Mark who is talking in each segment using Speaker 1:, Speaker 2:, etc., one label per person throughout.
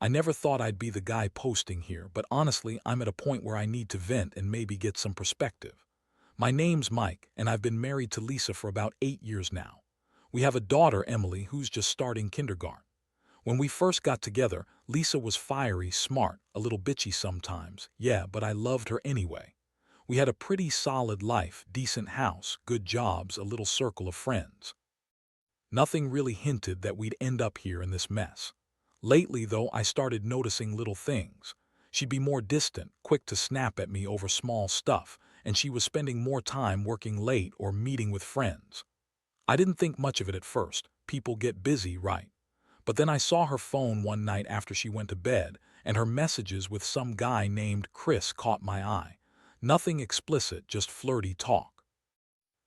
Speaker 1: I never thought I'd be the guy posting here, but honestly, I'm at a point where I need to vent and maybe get some perspective. My name's Mike, and I've been married to Lisa for about 8 years now. We have a daughter, Emily, who's just starting kindergarten. When we first got together, Lisa was fiery, smart, a little bitchy sometimes, yeah, but I loved her anyway. We had a pretty solid life, decent house, good jobs, a little circle of friends. Nothing really hinted that we'd end up here in this mess. Lately, though, I started noticing little things. She'd be more distant, quick to snap at me over small stuff, and she was spending more time working late or meeting with friends. I didn't think much of it at first. People get busy, right? But then I saw her phone one night after she went to bed, and her messages with some guy named Chris caught my eye. Nothing explicit, just flirty talk.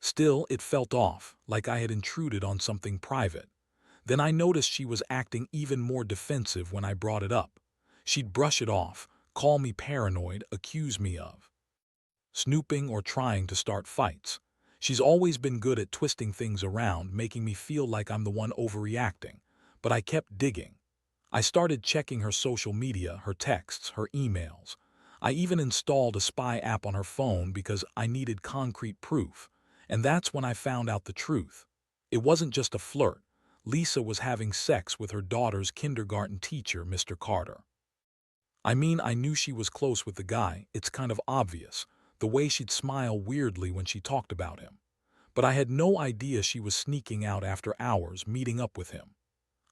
Speaker 1: Still, it felt off, like I had intruded on something private. Then I noticed she was acting even more defensive when I brought it up. She'd brush it off, call me paranoid, accuse me of snooping or trying to start fights. She's always been good at twisting things around, making me feel like I'm the one overreacting. But I kept digging. I started checking her social media, her texts, her emails. I even installed a spy app on her phone because I needed concrete proof. And that's when I found out the truth. It wasn't just a flirt. Lisa was having sex with her daughter's kindergarten teacher, Mr. Carter. I mean, I knew she was close with the guy, it's kind of obvious, the way she'd smile weirdly when she talked about him. But I had no idea she was sneaking out after hours, meeting up with him.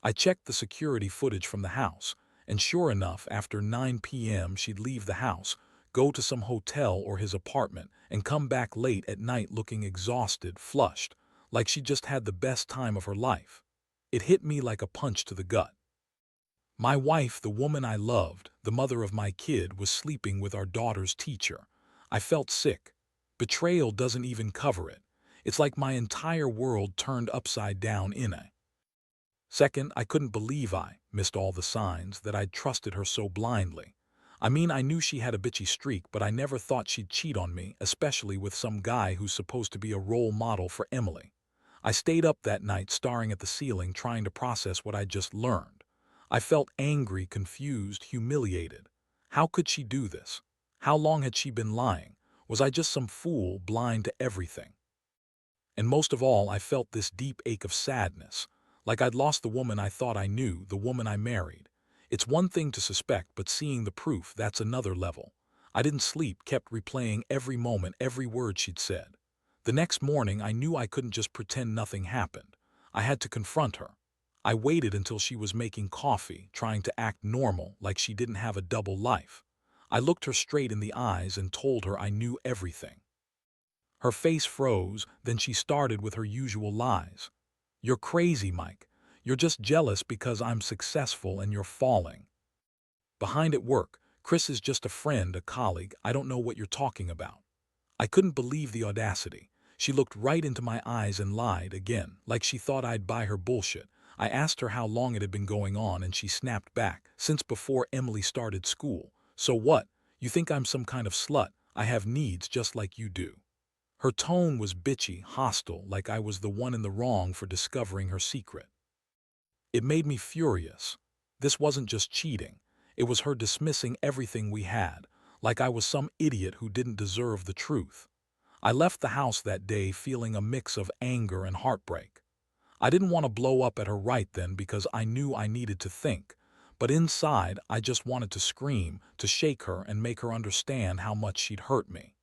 Speaker 1: I checked the security footage from the house, and sure enough, after 9 p.m. she'd leave the house, go to some hotel or his apartment, and come back late at night looking exhausted, flushed, like she just had the best time of her life. It hit me like a punch to the gut. My wife, the woman I loved, the mother of my kid, was sleeping with our daughter's teacher. I felt sick. Betrayal doesn't even cover it. It's like my entire world turned upside down in a second. I couldn't believe I missed all the signs, that I'd trusted her so blindly. I mean, I knew she had a bitchy streak, but I never thought she'd cheat on me, especially with some guy who's supposed to be a role model for Emily. I stayed up that night staring at the ceiling, trying to process what I'd just learned. I felt angry, confused, humiliated. How could she do this? How long had she been lying? Was I just some fool, blind to everything? And most of all, I felt this deep ache of sadness, like I'd lost the woman I thought I knew, the woman I married. It's one thing to suspect, but seeing the proof, that's another level. I didn't sleep, kept replaying every moment, every word she'd said. The next morning, I knew I couldn't just pretend nothing happened. I had to confront her. I waited until she was making coffee, trying to act normal, like she didn't have a double life. I looked her straight in the eyes and told her I knew everything. Her face froze, then she started with her usual lies. "You're crazy, Mike. You're just jealous because I'm successful and you're falling behind at work. Chris is just a friend, a colleague. I don't know what you're talking about." I couldn't believe the audacity. She looked right into my eyes and lied again, like she thought I'd buy her bullshit. I asked her how long it had been going on, and she snapped back, "Since before Emily started school. So what? You think I'm some kind of slut? I have needs just like you do." Her tone was bitchy, hostile, like I was the one in the wrong for discovering her secret. It made me furious. This wasn't just cheating. It was her dismissing everything we had, like I was some idiot who didn't deserve the truth. I left the house that day feeling a mix of anger and heartbreak. I didn't want to blow up at her right then because I knew I needed to think, but inside I just wanted to scream, to shake her and make her understand how much she'd hurt me.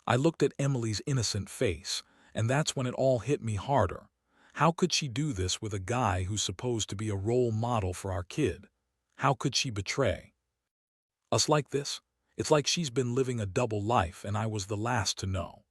Speaker 1: I looked at Emily's innocent face, and that's when it all hit me harder. How could she do this with a guy who's supposed to be a role model for our kid? How could she betray us like this? It's like she's been living a double life and I was the last to know.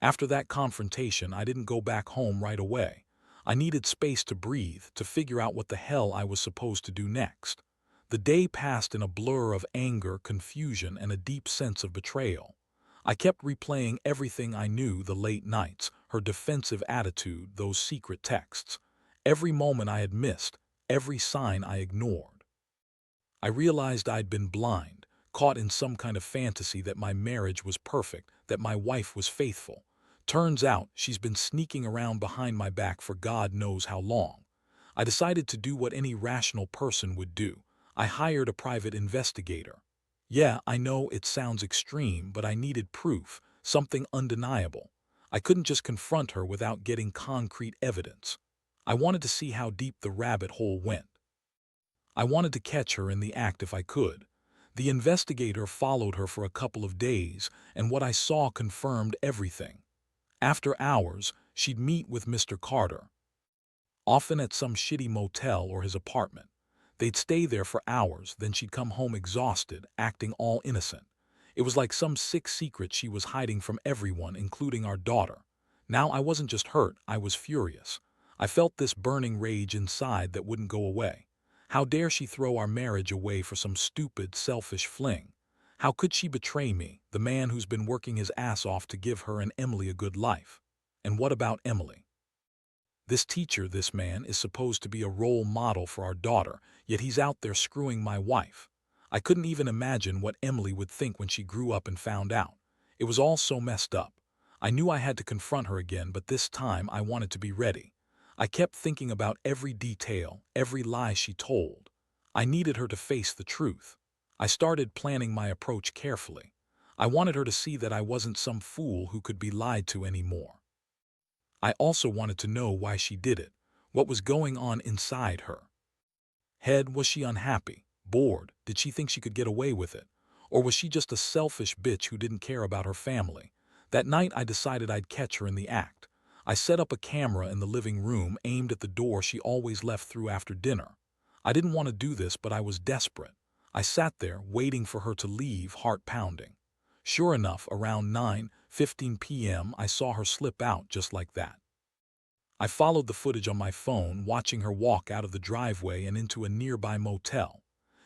Speaker 1: After that confrontation, I didn't go back home right away. I needed space to breathe, to figure out what the hell I was supposed to do next. The day passed in a blur of anger, confusion, and a deep sense of betrayal. I kept replaying everything I knew, the late nights, her defensive attitude, those secret texts. Every moment I had missed, every sign I ignored. I realized I'd been blind, caught in some kind of fantasy that my marriage was perfect, that my wife was faithful. Turns out she's been sneaking around behind my back for God knows how long. I decided to do what any rational person would do. I hired a private investigator. Yeah, I know it sounds extreme, but I needed proof, something undeniable. I couldn't just confront her without getting concrete evidence. I wanted to see how deep the rabbit hole went. I wanted to catch her in the act if I could. The investigator followed her for a couple of days, and what I saw confirmed everything. After hours, she'd meet with Mr. Carter, often at some shitty motel or his apartment. They'd stay there for hours, then she'd come home exhausted, acting all innocent. It was like some sick secret she was hiding from everyone, including our daughter. Now I wasn't just hurt, I was furious. I felt this burning rage inside that wouldn't go away. How dare she throw our marriage away for some stupid, selfish fling? How could she betray me, the man who's been working his ass off to give her and Emily a good life? And what about Emily? This teacher, this man, is supposed to be a role model for our daughter, yet he's out there screwing my wife. I couldn't even imagine what Emily would think when she grew up and found out. It was all so messed up. I knew I had to confront her again, but this time I wanted to be ready. I kept thinking about every detail, every lie she told. I needed her to face the truth. I started planning my approach carefully. I wanted her to see that I wasn't some fool who could be lied to anymore. I also wanted to know why she did it, what was going on inside her head. Was she unhappy, bored? Did she think she could get away with it? Or was she just a selfish bitch who didn't care about her family? That night I decided I'd catch her in the act. I set up a camera in the living room aimed at the door she always left through after dinner. I didn't want to do this, but I was desperate. I sat there waiting for her to leave, heart pounding. Sure enough, around 9:15 p.m. I saw her slip out just like that. I followed the footage on my phone, watching her walk out of the driveway and into a nearby motel.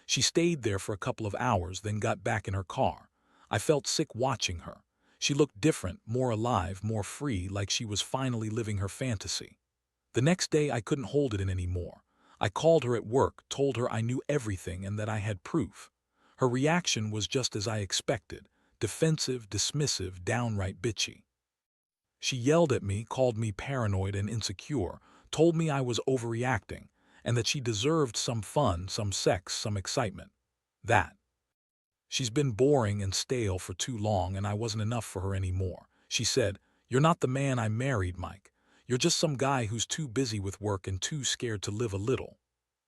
Speaker 1: She stayed there for a couple of hours, then got back in her car. I felt sick watching her. She looked different, more alive, more free, like she was finally living her fantasy. The next day I couldn't hold it in anymore. I called her at work, told her I knew everything and that I had proof. Her reaction was just as I expected: defensive, dismissive, downright bitchy. She yelled at me, called me paranoid and insecure, told me I was overreacting, and that she deserved some fun, some sex, some excitement. That. She's been boring and stale for too long, and I wasn't enough for her anymore. She said, "You're not the man I married, Mike. You're just some guy who's too busy with work and too scared to live a little."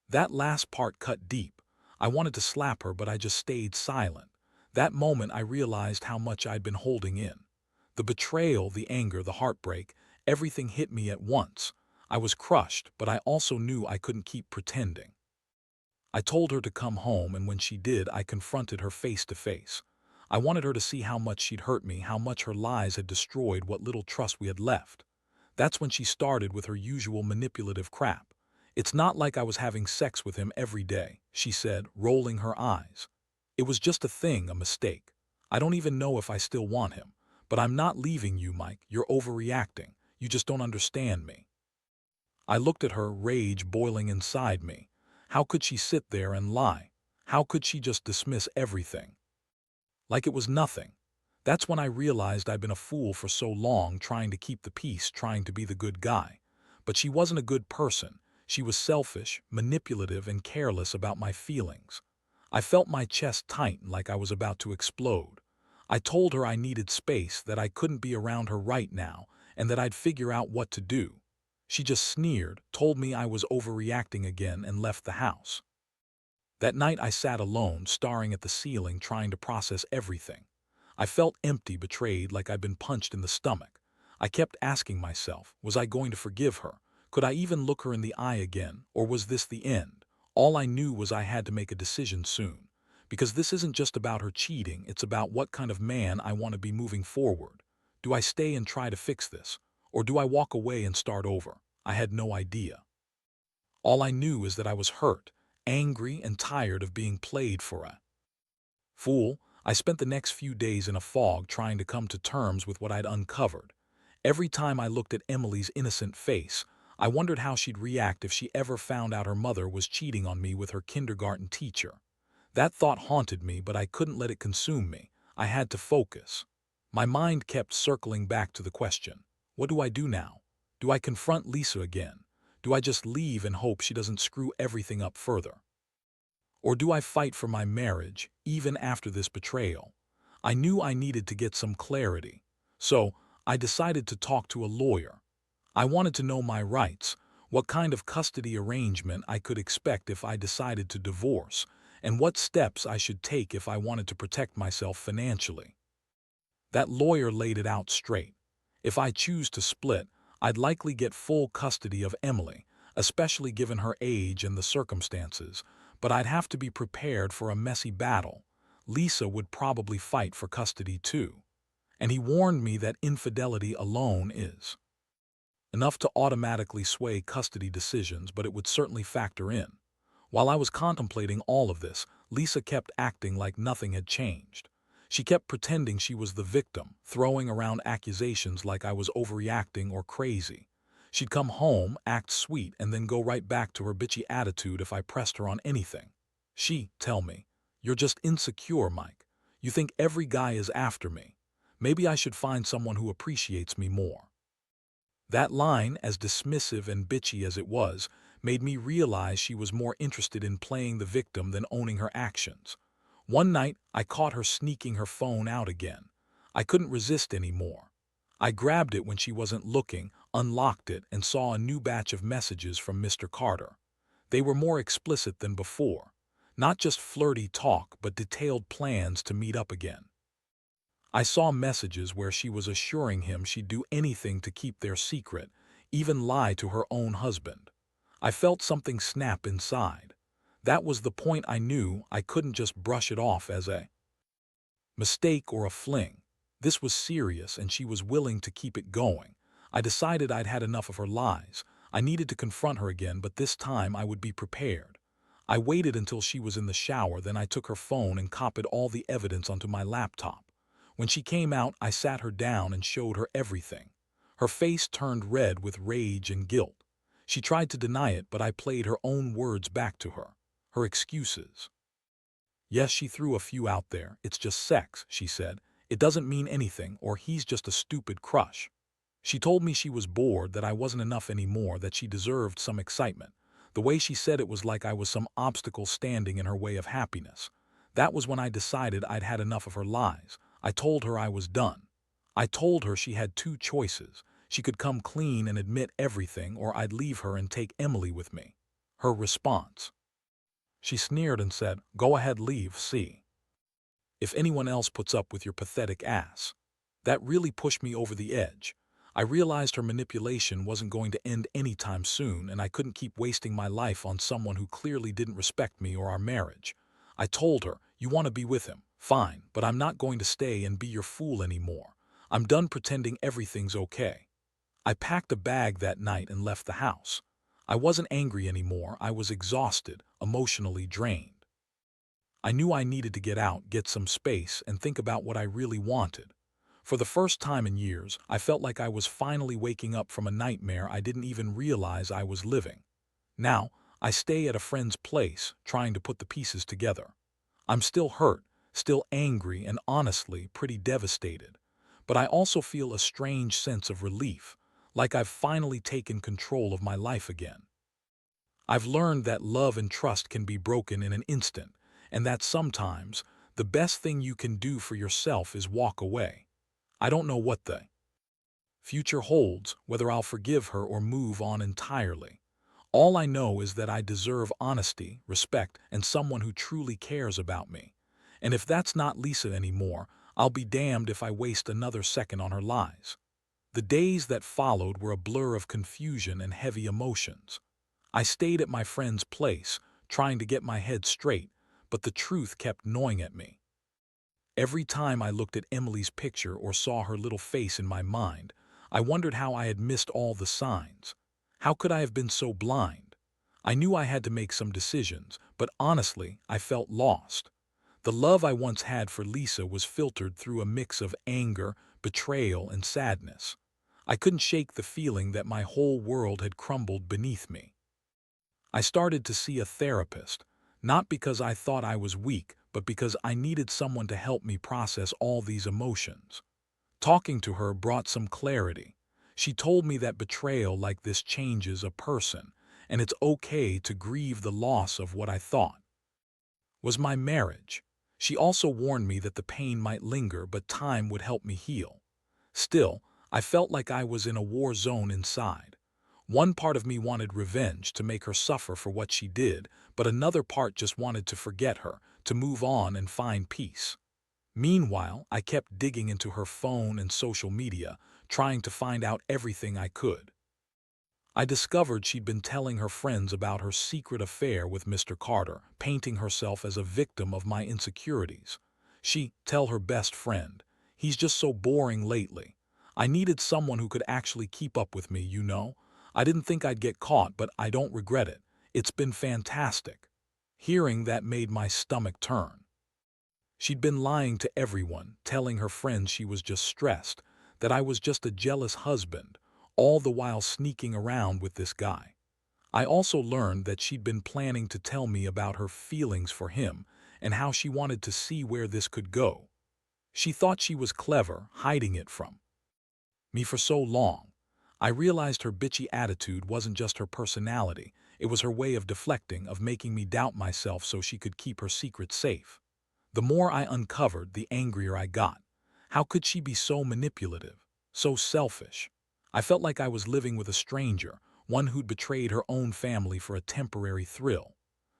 Speaker 1: That last part cut deep. I wanted to slap her, but I just stayed silent. That moment I realized how much I'd been holding in. The betrayal, the anger, the heartbreak, everything hit me at once. I was crushed, but I also knew I couldn't keep pretending. I told her to come home, and when she did, I confronted her face to face. I wanted her to see how much she'd hurt me, how much her lies had destroyed what little trust we had left. That's when she started with her usual manipulative crap. "It's not like I was having sex with him every day," she said, rolling her eyes. "It was just a thing, a mistake. I don't even know if I still want him. But I'm not leaving you, Mike. You're overreacting. You just don't understand me." I looked at her, rage boiling inside me. How could she sit there and lie? How could she just dismiss everything like it was nothing? That's when I realized I'd been a fool for so long, trying to keep the peace, trying to be the good guy. But she wasn't a good person. She was selfish, manipulative, and careless about my feelings. I felt my chest tighten, like I was about to explode. I told her I needed space, that I couldn't be around her right now, and that I'd figure out what to do. She just sneered, told me I was overreacting again, and left the house. That night I sat alone, staring at the ceiling, trying to process everything. I felt empty, betrayed, like I'd been punched in the stomach. I kept asking myself, was I going to forgive her? Could I even look her in the eye again, or was this the end? All I knew was I had to make a decision soon. Because this isn't just about her cheating, it's about what kind of man I want to be moving forward. Do I stay and try to fix this? Or do I walk away and start over? I had no idea. All I knew is that I was hurt, angry, and tired of being played for a fool. I spent the next few days in a fog, trying to come to terms with what I'd uncovered. Every time I looked at Emily's innocent face, I wondered how she'd react if she ever found out her mother was cheating on me with her kindergarten teacher. That thought haunted me, but I couldn't let it consume me. I had to focus. My mind kept circling back to the question, what do I do now? Do I confront Lisa again? Do I just leave and hope she doesn't screw everything up further? Or do I fight for my marriage, even after this betrayal? I knew I needed to get some clarity, so I decided to talk to a lawyer. I wanted to know my rights, what kind of custody arrangement I could expect if I decided to divorce, and what steps I should take if I wanted to protect myself financially. That lawyer laid it out straight. If I choose to split, I'd likely get full custody of Emily, especially given her age and the circumstances, but I'd have to be prepared for a messy battle. Lisa would probably fight for custody too. And he warned me that infidelity alone is enough to automatically sway custody decisions, but it would certainly factor in. While I was contemplating all of this, Lisa kept acting like nothing had changed. She kept pretending she was the victim, throwing around accusations like I was overreacting or crazy. She'd come home, act sweet, and then go right back to her bitchy attitude if I pressed her on anything. She'd tell me, "You're just insecure, Mike. You think every guy is after me. Maybe I should find someone who appreciates me more." That line, as dismissive and bitchy as it was, made me realize she was more interested in playing the victim than owning her actions. One night, I caught her sneaking her phone out again. I couldn't resist anymore. I grabbed it when she wasn't looking, unlocked it, and saw a new batch of messages from Mr. Carter. They were more explicit than before. Not just flirty talk, but detailed plans to meet up again. I saw messages where she was assuring him she'd do anything to keep their secret, even lie to her own husband. I felt something snap inside. That was the point. I knew I couldn't just brush it off as a mistake or a fling. This was serious, and she was willing to keep it going. I decided I'd had enough of her lies. I needed to confront her again, but this time I would be prepared. I waited until she was in the shower, then I took her phone and copied all the evidence onto my laptop. When she came out, I sat her down and showed her everything. Her face turned red with rage and guilt. She tried to deny it, but I played her own words back to her. Her excuses. Yes, she threw a few out there. "It's just sex," she said. "It doesn't mean anything, or he's just a stupid crush." She told me she was bored, that I wasn't enough anymore, that she deserved some excitement. The way she said it was like I was some obstacle standing in her way of happiness. That was when I decided I'd had enough of her lies. I told her I was done. I told her she had two choices. She could come clean and admit everything, or I'd leave her and take Emily with me. Her response. She sneered and said, "Go ahead, leave, see if anyone else puts up with your pathetic ass." That really pushed me over the edge. I realized her manipulation wasn't going to end anytime soon, and I couldn't keep wasting my life on someone who clearly didn't respect me or our marriage. I told her, "You want to be with him? Fine, but I'm not going to stay and be your fool anymore. I'm done pretending everything's okay." I packed a bag that night and left the house. I wasn't angry anymore. I was exhausted, emotionally drained. I knew I needed to get out, get some space, and think about what I really wanted. For the first time in years, I felt like I was finally waking up from a nightmare I didn't even realize I was living. Now, I stay at a friend's place, trying to put the pieces together. I'm still hurt, still angry, and honestly pretty devastated. But I also feel a strange sense of relief, like I've finally taken control of my life again. I've learned that love and trust can be broken in an instant, and that sometimes the best thing you can do for yourself is walk away. I don't know what the future holds, whether I'll forgive her or move on entirely. All I know is that I deserve honesty, respect, and someone who truly cares about me. And if that's not Lisa anymore, I'll be damned if I waste another second on her lies. The days that followed were a blur of confusion and heavy emotions. I stayed at my friend's place, trying to get my head straight, but the truth kept gnawing at me. Every time I looked at Emily's picture or saw her little face in my mind, I wondered how I had missed all the signs. How could I have been so blind? I knew I had to make some decisions, but honestly, I felt lost. The love I once had for Lisa was filtered through a mix of anger, betrayal, and sadness. I couldn't shake the feeling that my whole world had crumbled beneath me. I started to see a therapist, not because I thought I was weak, but because I needed someone to help me process all these emotions. Talking to her brought some clarity. She told me that betrayal like this changes a person, and it's okay to grieve the loss of what I thought was my marriage. She also warned me that the pain might linger, but time would help me heal. Still, I felt like I was in a war zone inside. One part of me wanted revenge, to make her suffer for what she did, but another part just wanted to forget her, to move on and find peace. Meanwhile, I kept digging into her phone and social media, trying to find out everything I could. I discovered she'd been telling her friends about her secret affair with Mr. Carter, painting herself as a victim of my insecurities. She tell her best friend, "He's just so boring lately. I needed someone who could actually keep up with me, you know. I didn't think I'd get caught, but I don't regret it. It's been fantastic." Hearing that made my stomach turn. She'd been lying to everyone, telling her friends she was just stressed, that I was just a jealous husband, all the while sneaking around with this guy. I also learned that she'd been planning to tell me about her feelings for him and how she wanted to see where this could go. She thought she was clever, hiding it from me for so long. I realized her bitchy attitude wasn't just her personality, it was her way of deflecting, of making me doubt myself so she could keep her secret safe. The more I uncovered, the angrier I got. How could she be so manipulative, so selfish? I felt like I was living with a stranger, one who'd betrayed her own family for a temporary thrill.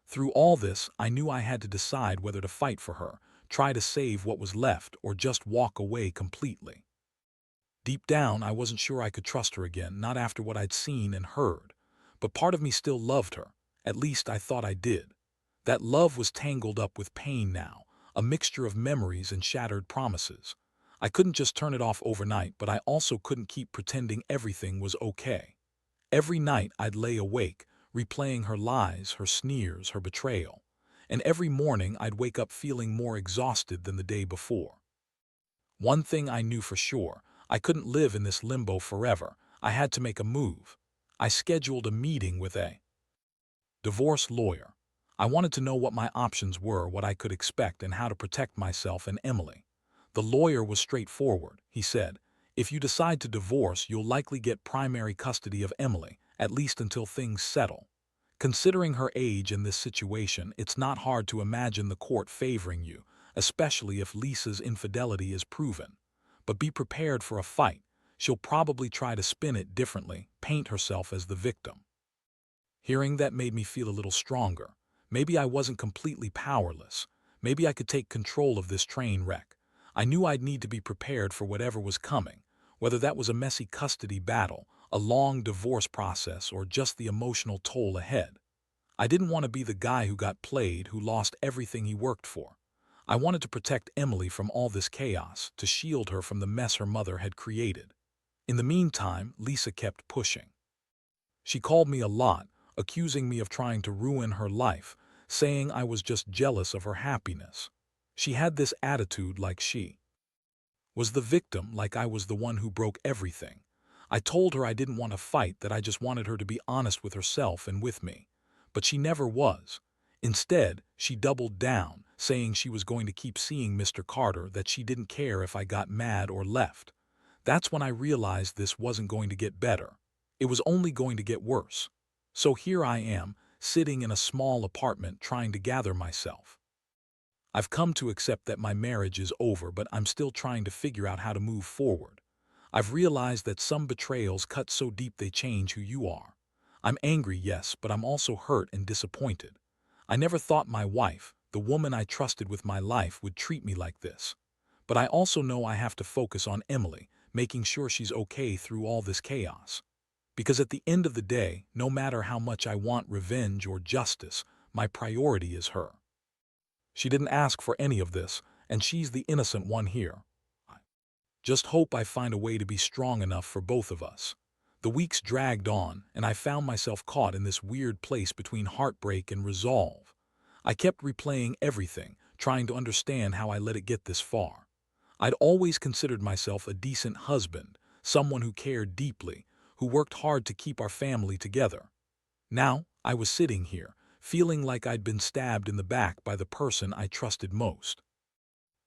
Speaker 1: Through all this, I knew I had to decide whether to fight for her, try to save what was left, or just walk away completely. Deep down, I wasn't sure I could trust her again, not after what I'd seen and heard. But part of me still loved her. At least I thought I did. That love was tangled up with pain now, a mixture of memories and shattered promises. I couldn't just turn it off overnight, but I also couldn't keep pretending everything was okay. Every night I'd lay awake, replaying her lies, her sneers, her betrayal. And every morning I'd wake up feeling more exhausted than the day before. One thing I knew for sure, I couldn't live in this limbo forever. I had to make a move. I scheduled a meeting with a divorce lawyer. I wanted to know what my options were, what I could expect, and how to protect myself and Emily. The lawyer was straightforward. He said, "If you decide to divorce, you'll likely get primary custody of Emily, at least until things settle. Considering her age in this situation, it's not hard to imagine the court favoring you, especially if Lisa's infidelity is proven. But be prepared for a fight. She'll probably try to spin it differently, paint herself as the victim." Hearing that made me feel a little stronger. Maybe I wasn't completely powerless. Maybe I could take control of this train wreck. I knew I'd need to be prepared for whatever was coming, whether that was a messy custody battle, a long divorce process, or just the emotional toll ahead. I didn't want to be the guy who got played, who lost everything he worked for. I wanted to protect Emily from all this chaos, to shield her from the mess her mother had created. In the meantime, Lisa kept pushing. She called me a lot, accusing me of trying to ruin her life, saying I was just jealous of her happiness. She had this attitude like she was the victim, like I was the one who broke everything. I told her I didn't want to fight, that I just wanted her to be honest with herself and with me. But she never was. Instead, she doubled down, saying she was going to keep seeing Mr. Carter, that she didn't care if I got mad or left. That's when I realized this wasn't going to get better. It was only going to get worse. So here I am, sitting in a small apartment trying to gather myself. I've come to accept that my marriage is over, but I'm still trying to figure out how to move forward. I've realized that some betrayals cut so deep they change who you are. I'm angry, yes, but I'm also hurt and disappointed. I never thought my wife, the woman I trusted with my life, would treat me like this. But I also know I have to focus on Emily, making sure she's okay through all this chaos. Because at the end of the day, no matter how much I want revenge or justice, my priority is her. She didn't ask for any of this, and she's the innocent one here. I just hope I find a way to be strong enough for both of us. The weeks dragged on, and I found myself caught in this weird place between heartbreak and resolve. I kept replaying everything, trying to understand how I let it get this far. I'd always considered myself a decent husband, someone who cared deeply, who worked hard to keep our family together. Now, I was sitting here, feeling like I'd been stabbed in the back by the person I trusted most.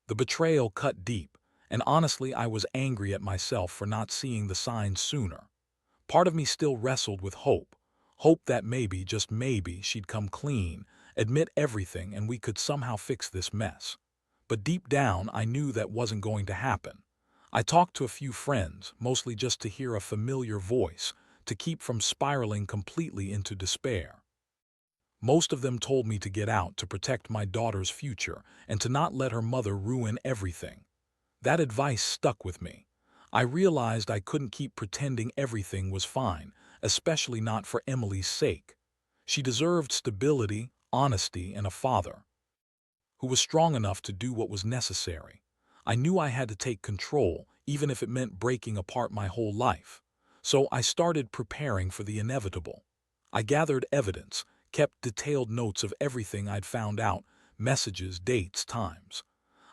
Speaker 1: The betrayal cut deep, and honestly I was angry at myself for not seeing the signs sooner. Part of me still wrestled with hope, hope that maybe, just maybe, she'd come clean, admit everything, and we could somehow fix this mess. But deep down, I knew that wasn't going to happen. I talked to a few friends, mostly just to hear a familiar voice, to keep from spiraling completely into despair. Most of them told me to get out to protect my daughter's future and to not let her mother ruin everything. That advice stuck with me. I realized I couldn't keep pretending everything was fine, especially not for Emily's sake. She deserved stability, honesty, and a father who was strong enough to do what was necessary. I knew I had to take control, even if it meant breaking apart my whole life. So I started preparing for the inevitable. I gathered evidence, kept detailed notes of everything I'd found out, messages, dates, times.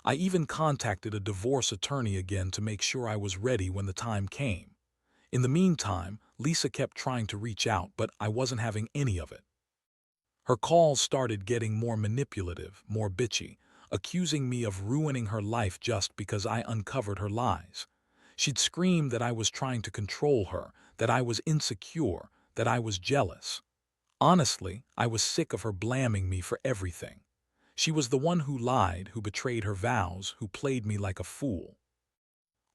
Speaker 1: I even contacted a divorce attorney again to make sure I was ready when the time came. In the meantime, Lisa kept trying to reach out, but I wasn't having any of it. Her calls started getting more manipulative, more bitchy, accusing me of ruining her life just because I uncovered her lies. She'd scream that I was trying to control her, that I was insecure, that I was jealous. Honestly, I was sick of her blaming me for everything. She was the one who lied, who betrayed her vows, who played me like a fool.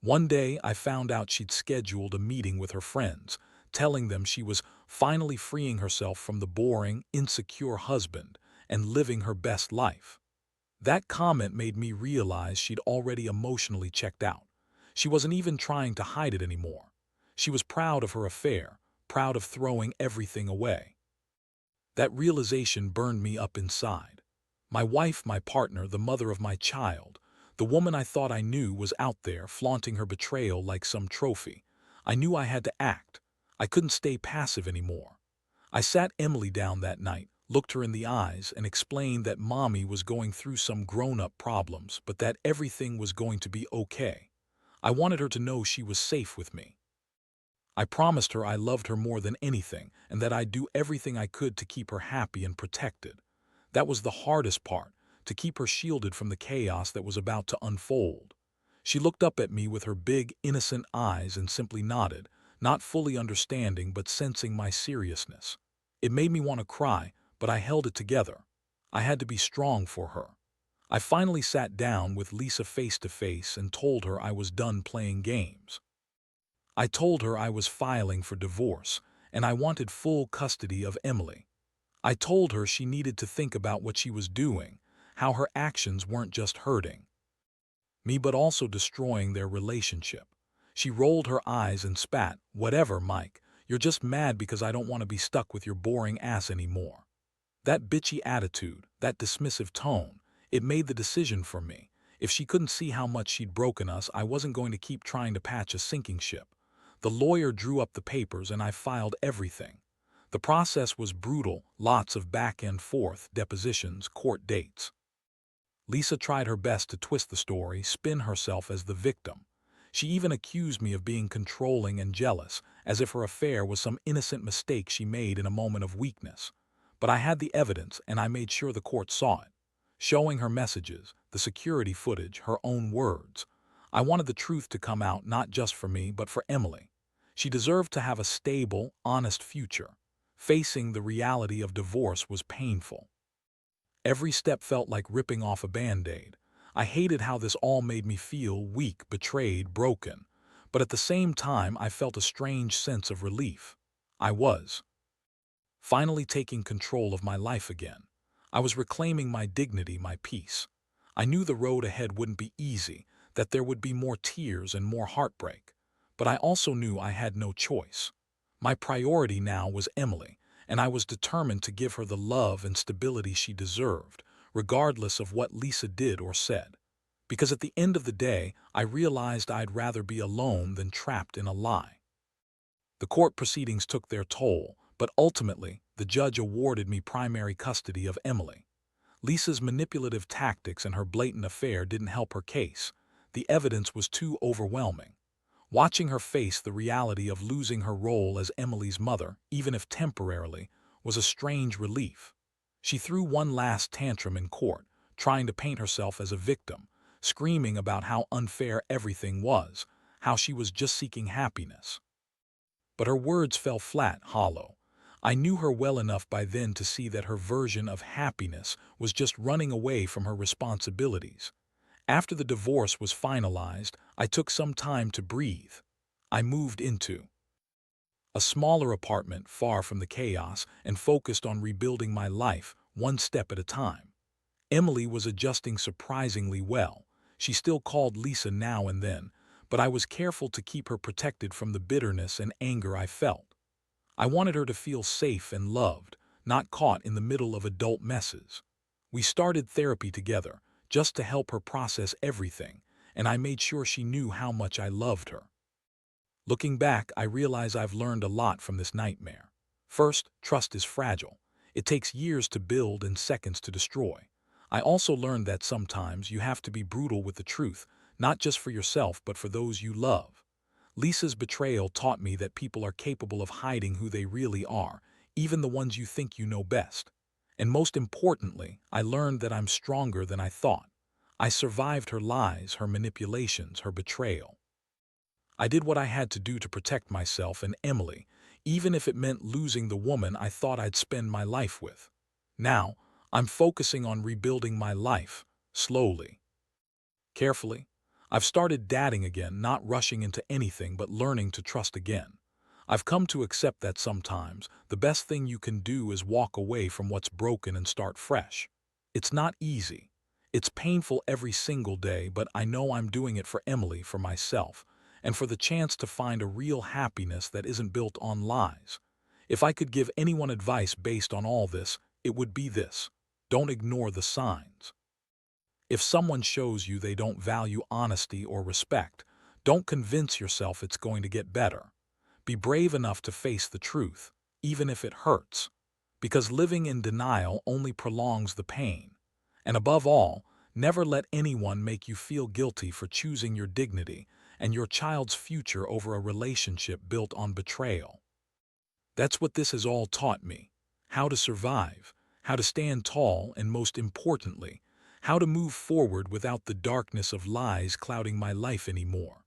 Speaker 1: One day, I found out she'd scheduled a meeting with her friends, telling them she was finally freeing herself from the boring, insecure husband and living her best life. That comment made me realize she'd already emotionally checked out. She wasn't even trying to hide it anymore. She was proud of her affair, proud of throwing everything away. That realization burned me up inside. My wife, my partner, the mother of my child, the woman I thought I knew was out there flaunting her betrayal like some trophy. I knew I had to act. I couldn't stay passive anymore. I sat Emily down that night, looked her in the eyes, and explained that Mommy was going through some grown-up problems, but that everything was going to be okay. I wanted her to know she was safe with me. I promised her I loved her more than anything and that I'd do everything I could to keep her happy and protected. That was the hardest part, to keep her shielded from the chaos that was about to unfold. She looked up at me with her big, innocent eyes and simply nodded, not fully understanding but sensing my seriousness. It made me want to cry, but I held it together. I had to be strong for her. I finally sat down with Lisa face to face and told her I was done playing games. I told her I was filing for divorce, and I wanted full custody of Emily. I told her she needed to think about what she was doing, how her actions weren't just hurting me but also destroying their relationship. She rolled her eyes and spat, "Whatever, Mike, you're just mad because I don't want to be stuck with your boring ass anymore." That bitchy attitude, that dismissive tone, it made the decision for me. If she couldn't see how much she'd broken us, I wasn't going to keep trying to patch a sinking ship. The lawyer drew up the papers and I filed everything. The process was brutal, lots of back and forth, depositions, court dates. Lisa tried her best to twist the story, spin herself as the victim. She even accused me of being controlling and jealous, as if her affair was some innocent mistake she made in a moment of weakness. But I had the evidence and I made sure the court saw it. Showing her messages, the security footage, her own words. I wanted the truth to come out not just for me but for Emily. She deserved to have a stable, honest future. Facing the reality of divorce was painful. Every step felt like ripping off a Band-Aid. I hated how this all made me feel weak, betrayed, broken. But at the same time, I felt a strange sense of relief. I was finally taking control of my life again. I was reclaiming my dignity, my peace. I knew the road ahead wouldn't be easy, that there would be more tears and more heartbreak. But I also knew I had no choice. My priority now was Emily, and I was determined to give her the love and stability she deserved, regardless of what Lisa did or said. Because at the end of the day, I realized I'd rather be alone than trapped in a lie. The court proceedings took their toll, but ultimately, the judge awarded me primary custody of Emily. Lisa's manipulative tactics and her blatant affair didn't help her case. The evidence was too overwhelming. Watching her face the reality of losing her role as Emily's mother, even if temporarily, was a strange relief. She threw one last tantrum in court, trying to paint herself as a victim, screaming about how unfair everything was, how she was just seeking happiness. But her words fell flat, hollow. I knew her well enough by then to see that her version of happiness was just running away from her responsibilities. After the divorce was finalized, I took some time to breathe. I moved into a smaller apartment far from the chaos and focused on rebuilding my life one step at a time. Emily was adjusting surprisingly well. She still called Lisa now and then, but I was careful to keep her protected from the bitterness and anger I felt. I wanted her to feel safe and loved, not caught in the middle of adult messes. We started therapy together, just to help her process everything, and I made sure she knew how much I loved her. Looking back, I realize I've learned a lot from this nightmare. First, trust is fragile. It takes years to build and seconds to destroy. I also learned that sometimes you have to be brutal with the truth, not just for yourself but for those you love. Lisa's betrayal taught me that people are capable of hiding who they really are, even the ones you think you know best. And most importantly, I learned that I'm stronger than I thought. I survived her lies, her manipulations, her betrayal. I did what I had to do to protect myself and Emily, even if it meant losing the woman I thought I'd spend my life with. Now, I'm focusing on rebuilding my life, slowly, carefully. I've started dating again, not rushing into anything but learning to trust again. I've come to accept that sometimes the best thing you can do is walk away from what's broken and start fresh. It's not easy. It's painful every single day, but I know I'm doing it for Emily, for myself, and for the chance to find a real happiness that isn't built on lies. If I could give anyone advice based on all this, it would be this: don't ignore the signs. If someone shows you they don't value honesty or respect, don't convince yourself it's going to get better. Be brave enough to face the truth, even if it hurts, because living in denial only prolongs the pain. And above all, never let anyone make you feel guilty for choosing your dignity and your child's future over a relationship built on betrayal. That's what this has all taught me: how to survive, how to stand tall, and most importantly, how to move forward without the darkness of lies clouding my life anymore.